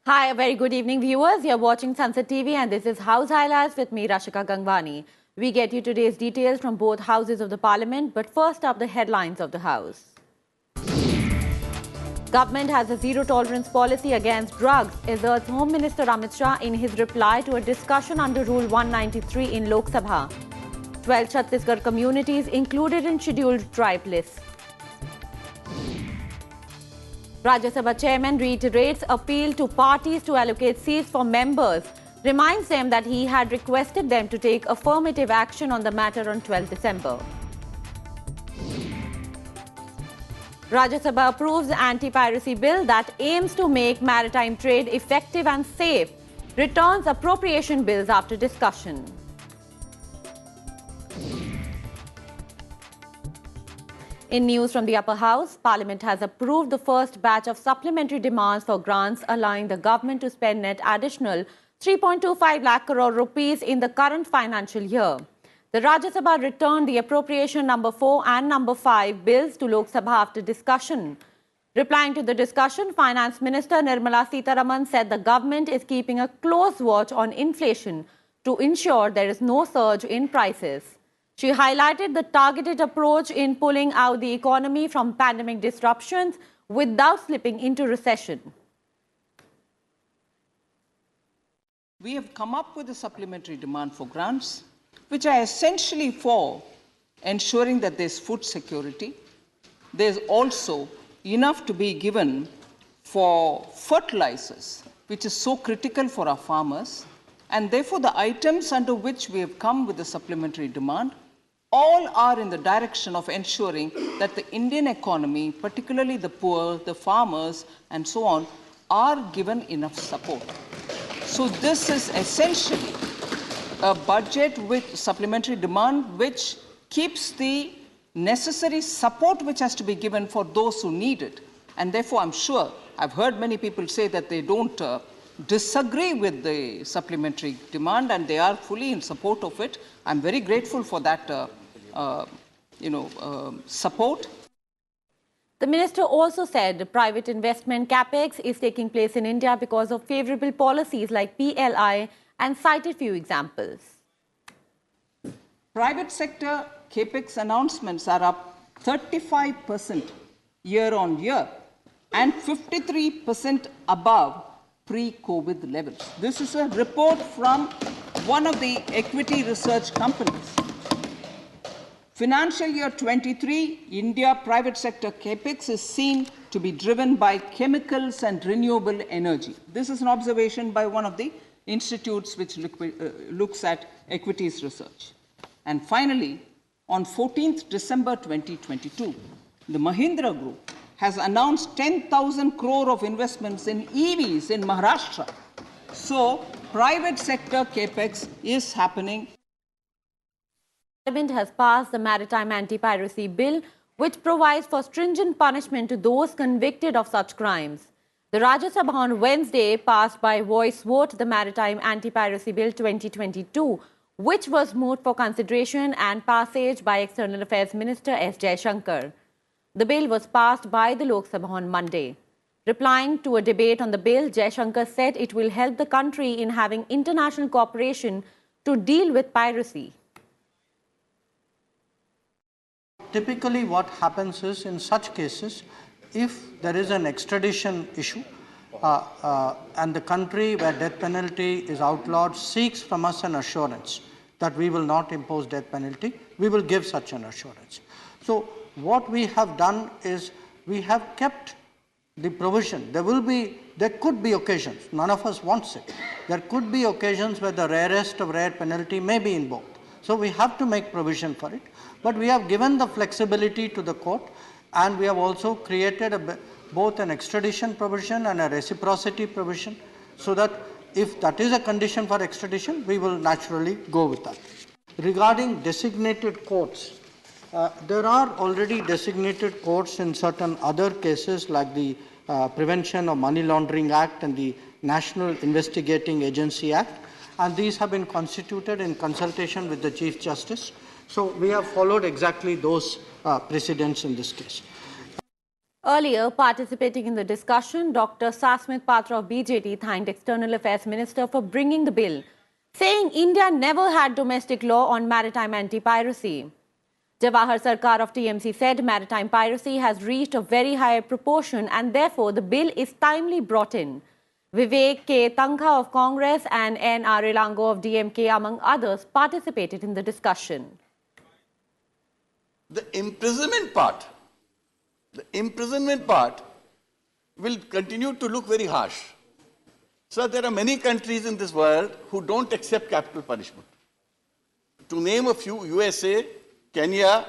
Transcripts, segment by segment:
Hi, a very good evening, viewers. You're watching Sansad TV and this is House Highlights with me, Rashika Gangwani. We get you today's details from both houses of the Parliament, but first up, the headlines of the House. Government has a zero-tolerance policy against drugs, asserts Home Minister Amit Shah in his reply to a discussion under Rule 193 in Lok Sabha. 12 Chhattisgarh communities included in scheduled tribe list. Rajya Sabha chairman reiterates appeal to parties to allocate seats for members, reminds them that he had requested them to take affirmative action on the matter on 12 December. Rajya Sabha approves anti-piracy bill that aims to make maritime trade effective and safe, returns appropriation bills after discussion. In news from the upper house, Parliament has approved the first batch of supplementary demands for grants, allowing the government to spend net additional 3.25 lakh crore rupees in the current financial year. The Rajya Sabha returned the appropriation number 4 and number 5 bills to Lok Sabha after discussion. Replying to the discussion, Finance Minister Nirmala Sitharaman said the government is keeping a close watch on inflation to ensure there is no surge in prices. She highlighted the targeted approach in pulling out the economy from pandemic disruptions without slipping into recession. We have come up with a supplementary demand for grants, which are essentially for ensuring that there's food security. There's also enough to be given for fertilizers, which is so critical for our farmers. And therefore, the items under which we have come with the supplementary demand all are in the direction of ensuring that the Indian economy, particularly the poor, the farmers, and so on, are given enough support. So this is essentially a budget with supplementary demand which keeps the necessary support which has to be given for those who need it. And therefore, I'm sure, I've heard many people say that they don't disagree with the supplementary demand and they are fully in support of it. I'm very grateful for that support. The minister also said private investment capex is taking place in India because of favorable policies like PLI and cited few examples. Private sector capex announcements are up 35% year on year and 53% above pre-COVID levels. This is a report from one of the equity research companies. Financial year 23, India private sector capex is seen to be driven by chemicals and renewable energy. This is an observation by one of the institutes which looks at equities research. And finally, on 14th December 2022, the Mahindra Group has announced 10,000 crore of investments in EVs in Maharashtra. So, private sector capex is happening. Parliament has passed the Maritime Anti-Piracy Bill, which provides for stringent punishment to those convicted of such crimes. The Rajya Sabha on Wednesday passed by voice vote the Maritime Anti-Piracy Bill 2022, which was moved for consideration and passage by External Affairs Minister S. Jaishankar. The bill was passed by the Lok Sabha on Monday. Replying to a debate on the bill, Jaishankar said it will help the country in having international cooperation to deal with piracy. Typically what happens is, in such cases, if there is an extradition issue and the country where death penalty is outlawed seeks from us an assurance that we will not impose death penalty, we will give such an assurance. So what we have done is we have kept the provision. There could be occasions, none of us wants it. There could be occasions where the rarest of rare penalty may be invoked. So we have to make provision for it. But we have given the flexibility to the court, and we have also created both an extradition provision and a reciprocity provision, so that if that is a condition for extradition, we will naturally go with that. Regarding designated courts, there are already designated courts in certain other cases like the Prevention of Money Laundering Act and the National Investigating Agency Act, and these have been constituted in consultation with the Chief Justice. So we have followed exactly those precedents in this case. Earlier, participating in the discussion, Dr. Sasmit Patra of BJP thanked External Affairs Minister for bringing the bill, saying India never had domestic law on maritime anti-piracy. Jawahar Sarkar of TMC said maritime piracy has reached a very high proportion and therefore the bill is timely brought in. Vivek K. Tankha of Congress and N.R. Elango of DMK, among others, participated in the discussion. The imprisonment part will continue to look very harsh. So there are many countries in this world who don't accept capital punishment. To name a few, USA, Kenya,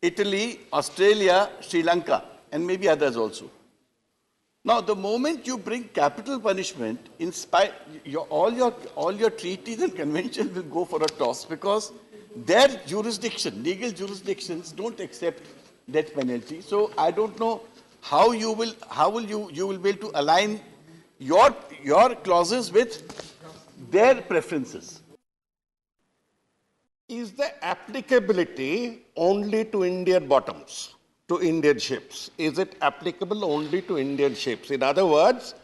Italy, Australia, Sri Lanka, and maybe others also. Now, the moment you bring capital punishment, all your treaties and conventions will go for a toss because their jurisdiction, legal jurisdictions, don't accept death penalty. So I don't know how you will be able to align your clauses with their preferences. Is the applicability only to Indian bottoms, to Indian ships? Is it applicable only to Indian ships? In other words,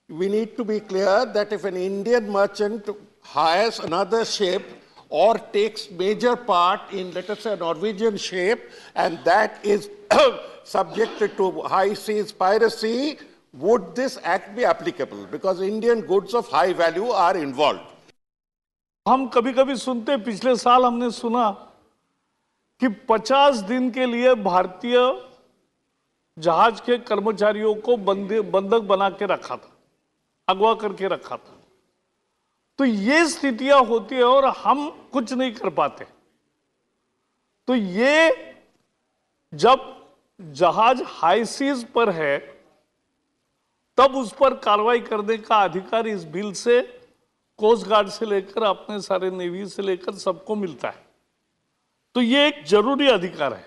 we need to be clear that if an Indian merchant hires another ship or takes major part in, let us say, a Norwegian ship, and that is subjected to high seas piracy, would this act be applicable? Because Indian goods of high value are involved. हम कभी-कभी सुनते, पिछले साल हमने सुना कि 50 दिन के लिए भारतीय जहाज के कर्मचारियों को बंधक बना के रखा था, अगवा करके रखा था। तो ये स्थितियां होती है और हम कुछ नहीं कर पाते। तो ये जब जहाज हाई सीज पर है तब उस पर कार्रवाई करने का अधिकार इस बिल से कोस्ट गार्ड से लेकर अपने सारे नेवी से लेकर सबको मिलता है। तो ये एक जरूरी अधिकार है।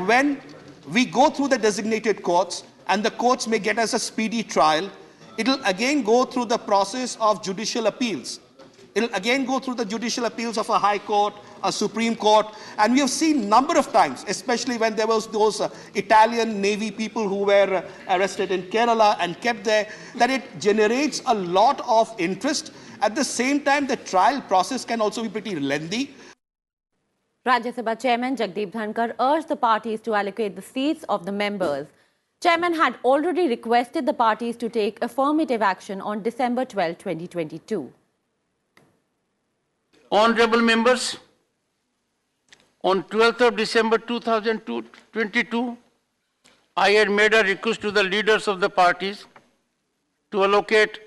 When we go through the designated courts and the courts may get us a speedy trial, it'll again go through the process of judicial appeals. It'll again go through the judicial appeals of a high court, a Supreme Court, and we have seen number of times, especially when there was those Italian Navy people who were arrested in Kerala and kept there, that it generates a lot of interest. At the same time, the trial process can also be pretty lengthy. Rajya Sabha Chairman Jagdeep Dhankar urged the parties to allocate the seats of the members. Chairman had already requested the parties to take affirmative action on December 12, 2022. Honorable members, on 12th of December 2022, I had made a request to the leaders of the parties to allocate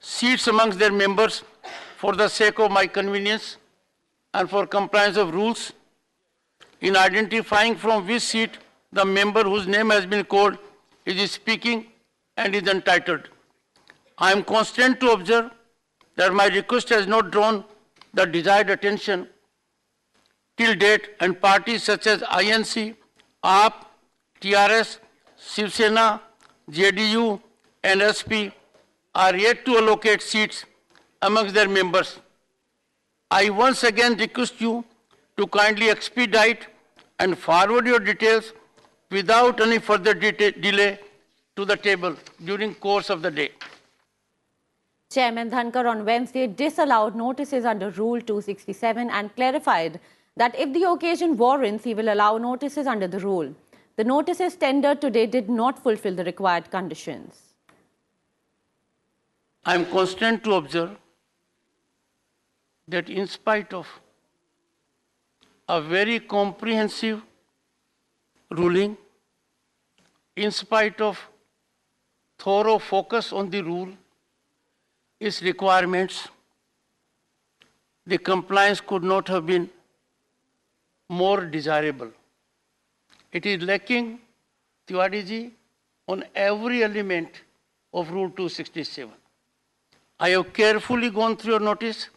seats amongst their members for the sake of my convenience and for compliance of rules in identifying from which seat the member whose name has been called is speaking and is entitled. I am constrained to observe that my request has not drawn the desired attention till date, and parties such as INC, AAP, TRS, Shiv Sena, JDU and SP are yet to allocate seats amongst their members. I once again request you to kindly expedite and forward your details without any further delay to the table during course of the day. Chairman Dhankar on Wednesday disallowed notices under Rule 267 and clarified that if the occasion warrants, he will allow notices under the rule. The notices tendered today did not fulfill the required conditions. I am constrained to observe that in spite of a very comprehensive ruling, in spite of thorough focus on the rule, its requirements, the compliance could not have been more desirable. It is lacking, Tiwari-ji, on every element of Rule 267. I have carefully gone through your notice,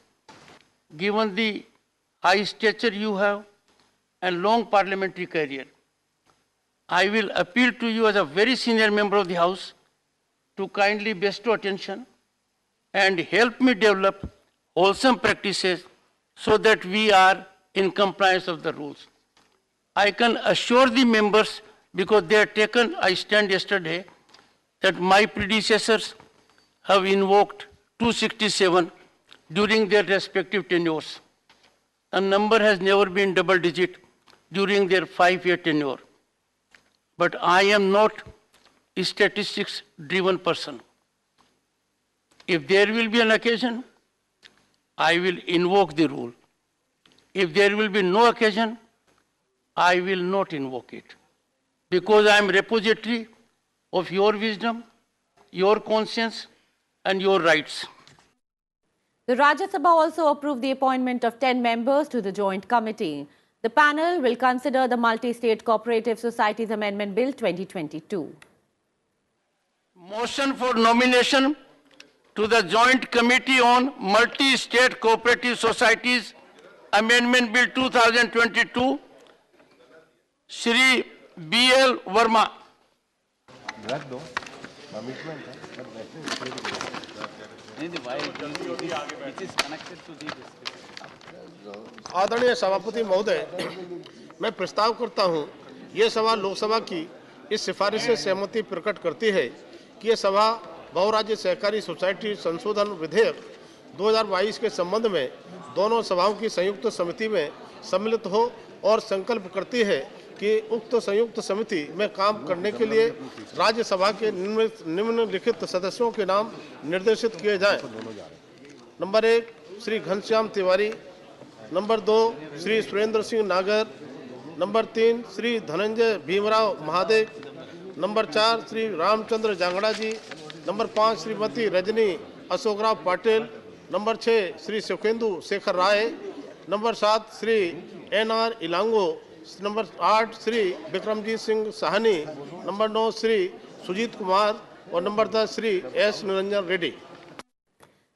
given the high stature you have and long parliamentary career. I will appeal to you as a very senior member of the House to kindly bestow attention and help me develop wholesome practices so that we are in compliance of the rules. I can assure the members because they had taken a stand yesterday that my predecessors have invoked 267 during their respective tenures. The number has never been double digit during their 5-year tenure. But I am not a statistics-driven person. If there will be an occasion, I will invoke the rule. If there will be no occasion, I will not invoke it. Because I am repository of your wisdom, your conscience, and your rights. The Rajya Sabha also approved the appointment of 10 members to the Joint Committee. The panel will consider the Multi-State Cooperative Societies Amendment Bill 2022. Motion for nomination to the Joint Committee on Multi-State Cooperative Societies Amendment Bill 2022, Shri B.L. Verma. आदरणीय सभापति महोदय, मैं प्रस्ताव करता हूं, ये सभा लोकसभा की इस सिफारिश से सहमति प्रकट करती है कि ये सभा बहुराज्य सहकारी सोसाइटी संशोधन विधेयक 2022 के संबंध में दोनों सभाओं की संयुक्त समिति में सम्मिलित हो और संकल्प करती है कि उक्त संयुक्त समिति में काम करने के लिए राज्यसभा के निम्नलिखित सदस्यों के नाम निर्देशित किए जाएं। Number 1 Shri Ghanshyam Tiwari, number 2 Shri Surendra Singh Nagar, number 3 Shri Dhananjay Bhimrao Mahadev, number 4 Shri Ramchandra Jangra ji, number 5 Shrimati Rajni Ashokrao Patil, number 6 Shri Sukhendu Shekhar Roy, number 7 Shri N R. Elango, number 8 Shri Vikramjit Singh Sahni, number 9 Shri Sujit Kumar और number 10 Shri S. Niranjan Reddy.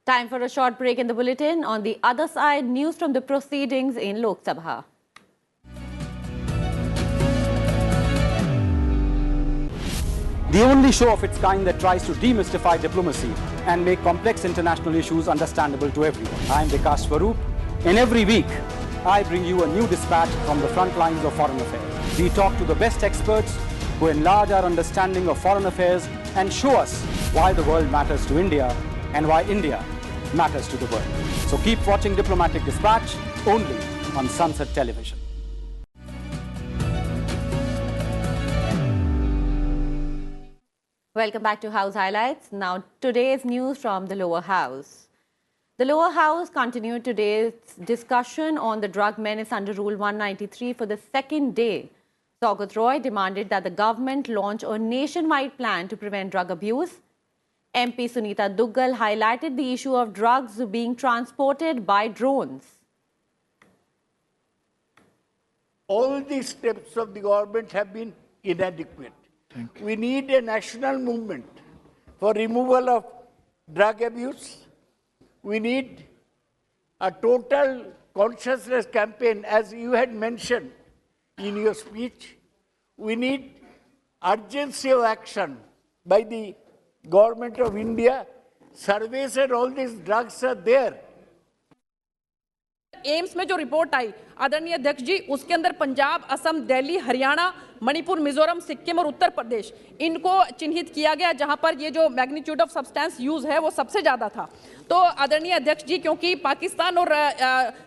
Time for a short break in the bulletin. On the other side, news from the proceedings in Lok Sabha. The only show of its kind that tries to demystify diplomacy and make complex international issues understandable to everyone. I am Vikas Swaroop. In every week, I bring you a new dispatch from the front lines of foreign affairs. We talk to the best experts who enlarge our understanding of foreign affairs and show us why the world matters to India and why India matters to the world. So keep watching Diplomatic Dispatch only on Sansad Television. Welcome back to House Highlights. Now, today's news from the lower house. The lower house continued today's discussion on the drug menace under Rule 193 for the second day. Saugat Roy demanded that the government launch a nationwide plan to prevent drug abuse. MP Sunita Duggal highlighted the issue of drugs being transported by drones. All these steps of the government have been inadequate. We need a national movement for removal of drug abuse. We need a total consciousness campaign, as you had mentioned in your speech. We need urgency of action by the government of India. Surveys and all these drugs are there. AIIMS में जो report आई आदरणीय अध्यक्ष जी, उसके अंदर पंजाब, असम, दिल्ली, हरियाणा, मणिपुर, मिजोरम, सिक्किम और उत्तर प्रदेश इनको चिन्हित किया गया जहां पर ये जो मैग्नीट्यूड ऑफ सब्सटेंस यूज है वो सबसे ज्यादा था। तो आदरणीय अध्यक्ष जी, क्योंकि पाकिस्तान और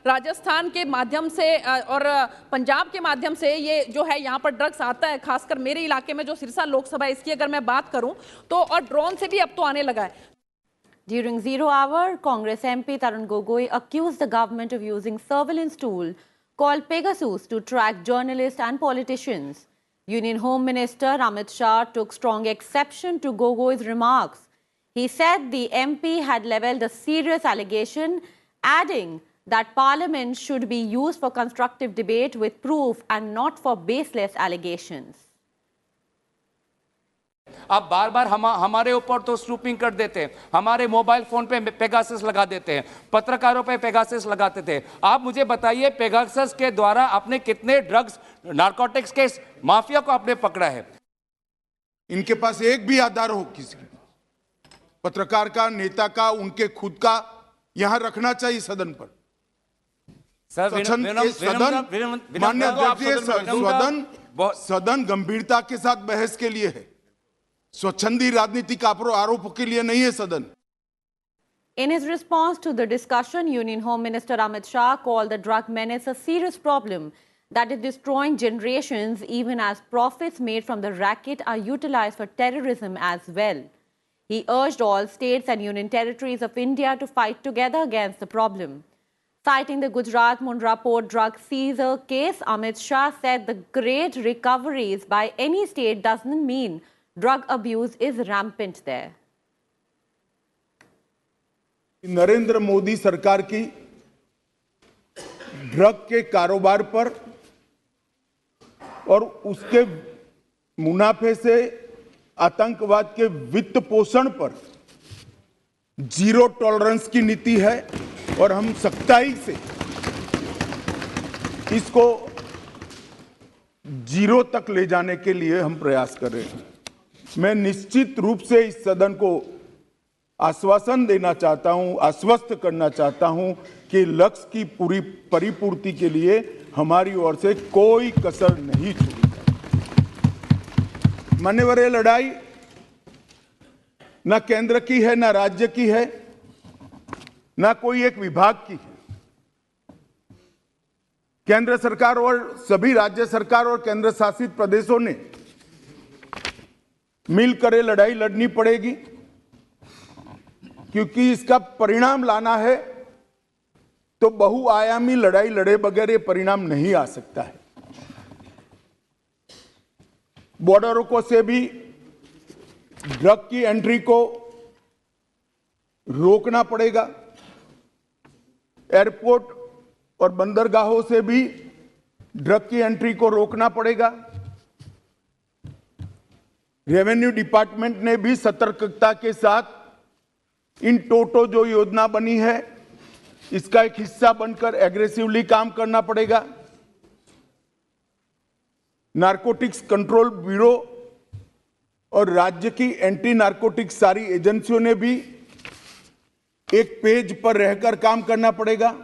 राजस्थान के माध्यम से और पंजाब के माध्यम से ये जो है यहाँ पर ड्रग्स आता है, खासकर मेरे इलाके में जो सिरसा लोकसभा, इसकी अगर मैं बात करूं तो और ड्रोन से भी अब तो आने लगा है। During 0 hour, Congress MP Tarun Gogoi accused the government of using surveillance tool called Pegasus to track journalists and politicians. Union Home Minister Amit Shah took strong exception to Gogoi's remarks. He said the MP had levelled a serious allegation, adding that Parliament should be used for constructive debate with proof and not for baseless allegations. आप बार बार हमारे ऊपर तो snooping कर देते हैं, हमारे mobile phone पे Pegasus लगा देते हैं, पत्रकारों पे पेगासस लगाते थे। आप मुझे बताइए, पेगासस के द्वारा आपने कितने ड्रग्स, नारकोटिक्स के माफिया को आपने पकड़ा है? इनके पास एक भी आधार हो किसी पत्रकार का, नेता का, उनके खुद का, यहां रखना चाहिए सदन पर। सदन मान्य अध्यक्ष, सदन सदन गंभीरता के साथ बहस के लिए है, स्वच्छंदी राजनीतिक आरोपों के लिए नहीं है सदन। In his response to the discussion, Union Home Minister Amit Shah called the drug menace a serious problem that is destroying generations, even as profits made from the racket are utilized for terrorism as well. He urged all states and union territories of India to fight together against the problem. Citing the Gujarat Mundra Port drug seizure case, Amit Shah said the great recoveries by any state doesn't mean drug abuse is rampant there. Narendra Modi सरकार की drug के कारोबार पर और उसके मुनाफे से आतंकवाद के वित्त पोषण पर जीरो टॉलरेंस की नीति है और हम सख्ताई से इसको जीरो तक ले जाने के लिए हम प्रयास कर रहे हैं। मैं निश्चित रूप से इस सदन को आश्वासन देना चाहता हूं, आश्वस्त करना चाहता हूं कि लक्ष्य की पूरी परिपूर्ति के लिए हमारी ओर से कोई कसर नहीं छोड़ी जाएगी। मान्यवर, ये लड़ाई न केंद्र की है, न राज्य की है, न कोई एक विभाग की है। केंद्र सरकार और सभी राज्य सरकार और केंद्र शासित प्रदेशों ने मिलकर ये लड़ाई लड़नी पड़ेगी, क्योंकि इसका परिणाम लाना है तो बहुआयामी लड़ाई लड़े बगैर ये परिणाम नहीं आ सकता है। बॉर्डरों को से भी ड्रग की एंट्री को रोकना पड़ेगा। एयरपोर्ट और बंदरगाहों से भी ड्रग की एंट्री को रोकना पड़ेगा। रेवेन्यू डिपार्टमेंट ने भी सतर्कता के साथ इन टोटो जो योजना बनी है इसका एक हिस्सा बनकर एग्रेसिवली काम करना पड़ेगा। नारकोटिक्स कंट्रोल ब्यूरो और राज्य की एंटी नारकोटिक्स सारी एजेंसियों ने भी एक पेज पर रहकर काम करना पड़ेगा।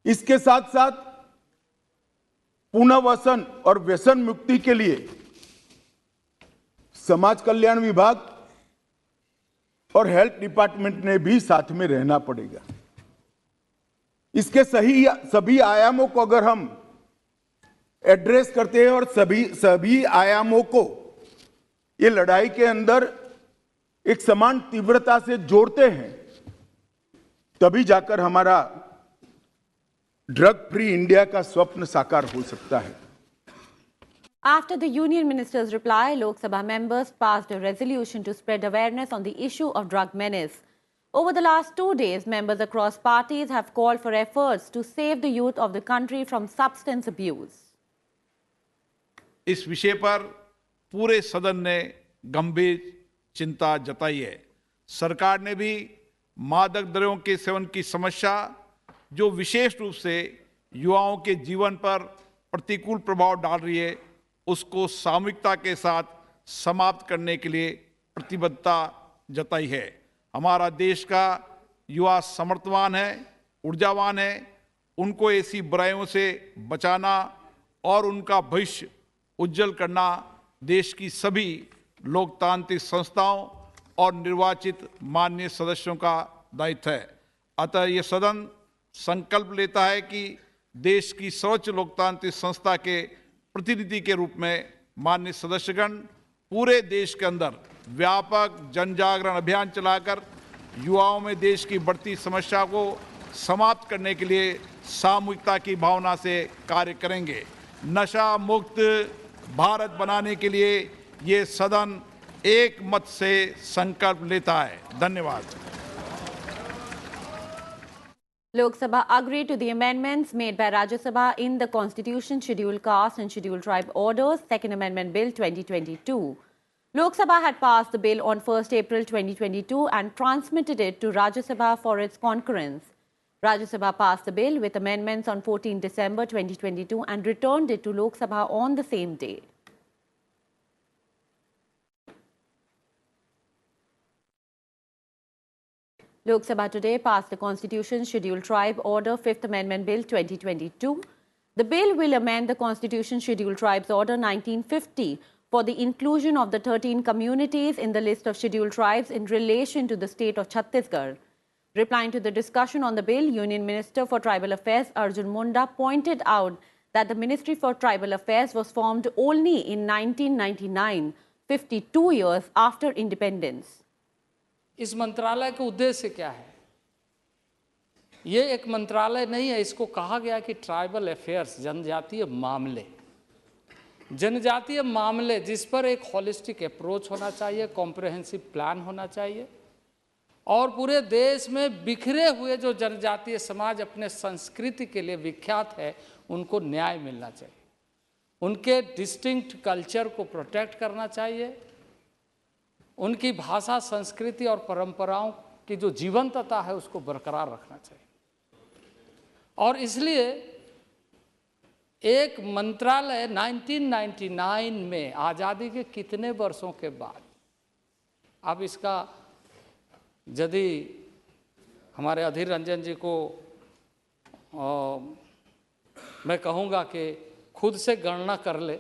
इसके साथ साथ पुनर्वसन और व्यसन मुक्ति के लिए समाज कल्याण विभाग और हेल्थ डिपार्टमेंट ने भी साथ में रहना पड़ेगा। इसके सभी आयामों को अगर हम एड्रेस करते हैं और सभी आयामों को ये लड़ाई के अंदर एक समान तीव्रता से जोड़ते हैं, तभी जाकर हमारा ड्रग फ्री इंडिया का स्वप्न साकार हो सकता है। After the Union Minister's reply, Lok Sabha members passed a resolution to spread awareness on the issue of drug menace. Over the last 2 days, members across parties have called for efforts to save the youth of the country from substance abuse. इस विषय पर पूरे सदन ने गंभीर चिंता जताई है। सरकार ने भी मादक द्रव्यों के सेवन की समस्या, जो विशेष रूप से युवाओं के जीवन पर प्रतिकूल प्रभाव डाल रही है, उसको सामूहिकता के साथ समाप्त करने के लिए प्रतिबद्धता जताई है। हमारा देश का युवा समर्थवान है, ऊर्जावान है। उनको ऐसी बुराइयों से बचाना और उनका भविष्य उज्जवल करना देश की सभी लोकतांत्रिक संस्थाओं और निर्वाचित माननीय सदस्यों का दायित्व है। अतः ये सदन संकल्प लेता है कि देश की सर्वोच्च लोकतांत्रिक संस्था के प्रतिनिधि के रूप में माननीय सदस्यगण पूरे देश के अंदर व्यापक जन जागरण अभियान चलाकर युवाओं में देश की बढ़ती समस्या को समाप्त करने के लिए सामूहिकता की भावना से कार्य करेंगे। नशा मुक्त भारत बनाने के लिए ये सदन एक मत से संकल्प लेता है। धन्यवाद। Lok Sabha agreed to the amendments made by Rajya Sabha in the Constitution, Scheduled Caste and Scheduled Tribe Orders, Second Amendment Bill 2022. Lok Sabha had passed the bill on 1st April 2022 and transmitted it to Rajya Sabha for its concurrence. Rajya Sabha passed the bill with amendments on 14 December 2022 and returned it to Lok Sabha on the same day. Lok Sabha today passed the Constitution Scheduled Tribe Order 5th Amendment Bill 2022. The bill will amend the Constitution Scheduled Tribes Order 1950 for the inclusion of the 13 communities in the list of scheduled tribes in relation to the state of Chhattisgarh. Replying to the discussion on the bill, Union Minister for Tribal Affairs Arjun Munda pointed out that the Ministry for Tribal Affairs was formed only in 1999, 52 years after independence. इस मंत्रालय का उद्देश्य क्या है? ये एक मंत्रालय नहीं है, इसको कहा गया कि ट्राइबल अफेयर्स, जनजातीय मामले। जनजातीय मामले जिस पर एक होलिस्टिक अप्रोच होना चाहिए, कॉम्प्रिहेंसिव प्लान होना चाहिए और पूरे देश में बिखरे हुए जो जनजातीय समाज अपने संस्कृति के लिए विख्यात है, उनको न्याय मिलना चाहिए, उनके डिस्टिंक्ट कल्चर को प्रोटेक्ट करना चाहिए, उनकी भाषा, संस्कृति और परंपराओं की जो जीवंतता है उसको बरकरार रखना चाहिए। और इसलिए एक मंत्रालय 1999 में आज़ादी के कितने वर्षों के बाद, अब इसका यदि हमारे अधीर रंजन जी को मैं कहूँगा कि खुद से गणना कर ले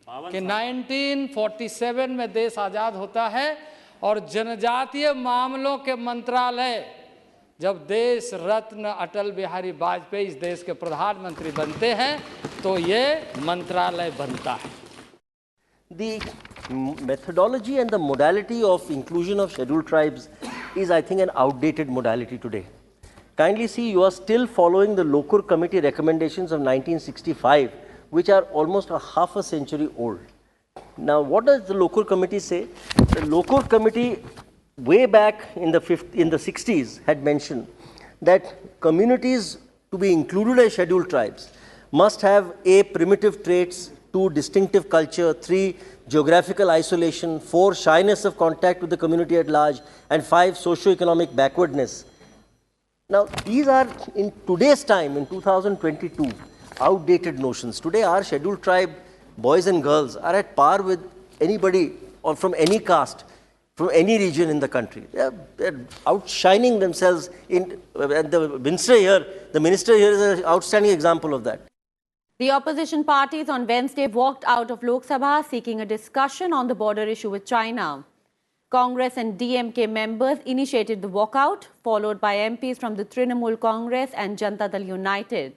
कि 1947 में देश आज़ाद होता है और जनजातीय मामलों के मंत्रालय जब देश रत्न अटल बिहारी वाजपेयी इस देश के प्रधानमंत्री बनते हैं तो ये मंत्रालय बनता है। The methodology and the modality of inclusion of scheduled tribes is, I think, an outdated modality today. Kindly see, you are still following the Lokur Committee recommendations of 1965, which are almost half a century old. Now, what does the Lokur Committee say? The Lokur Committee, way back in the 60s, had mentioned that communities to be included as scheduled tribes must have A, primitive traits, 2, distinctive culture, 3, geographical isolation, 4, shyness of contact with the community at large, and 5, socio-economic backwardness. Now, these are, in today's time, in 2022, outdated notions. Today, our scheduled tribe boys and girls are at par with anybody or from any caste, from any region in the country. They're outshining themselves. And the minister here is an outstanding example of that. The opposition parties on Wednesday walked out of Lok Sabha seeking a discussion on the border issue with China. Congress and DMK members initiated the walkout, followed by MPs from the Trinamool Congress and Janata Dal United.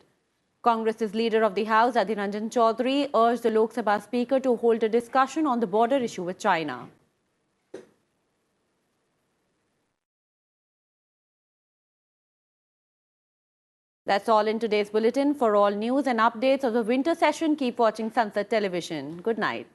Congress's Leader of the House, Adhir Ranjan Chaudhary, urged the Lok Sabha Speaker to hold a discussion on the border issue with China. That's all in today's bulletin. For all news and updates of the winter session, keep watching Sansad Television. Good night.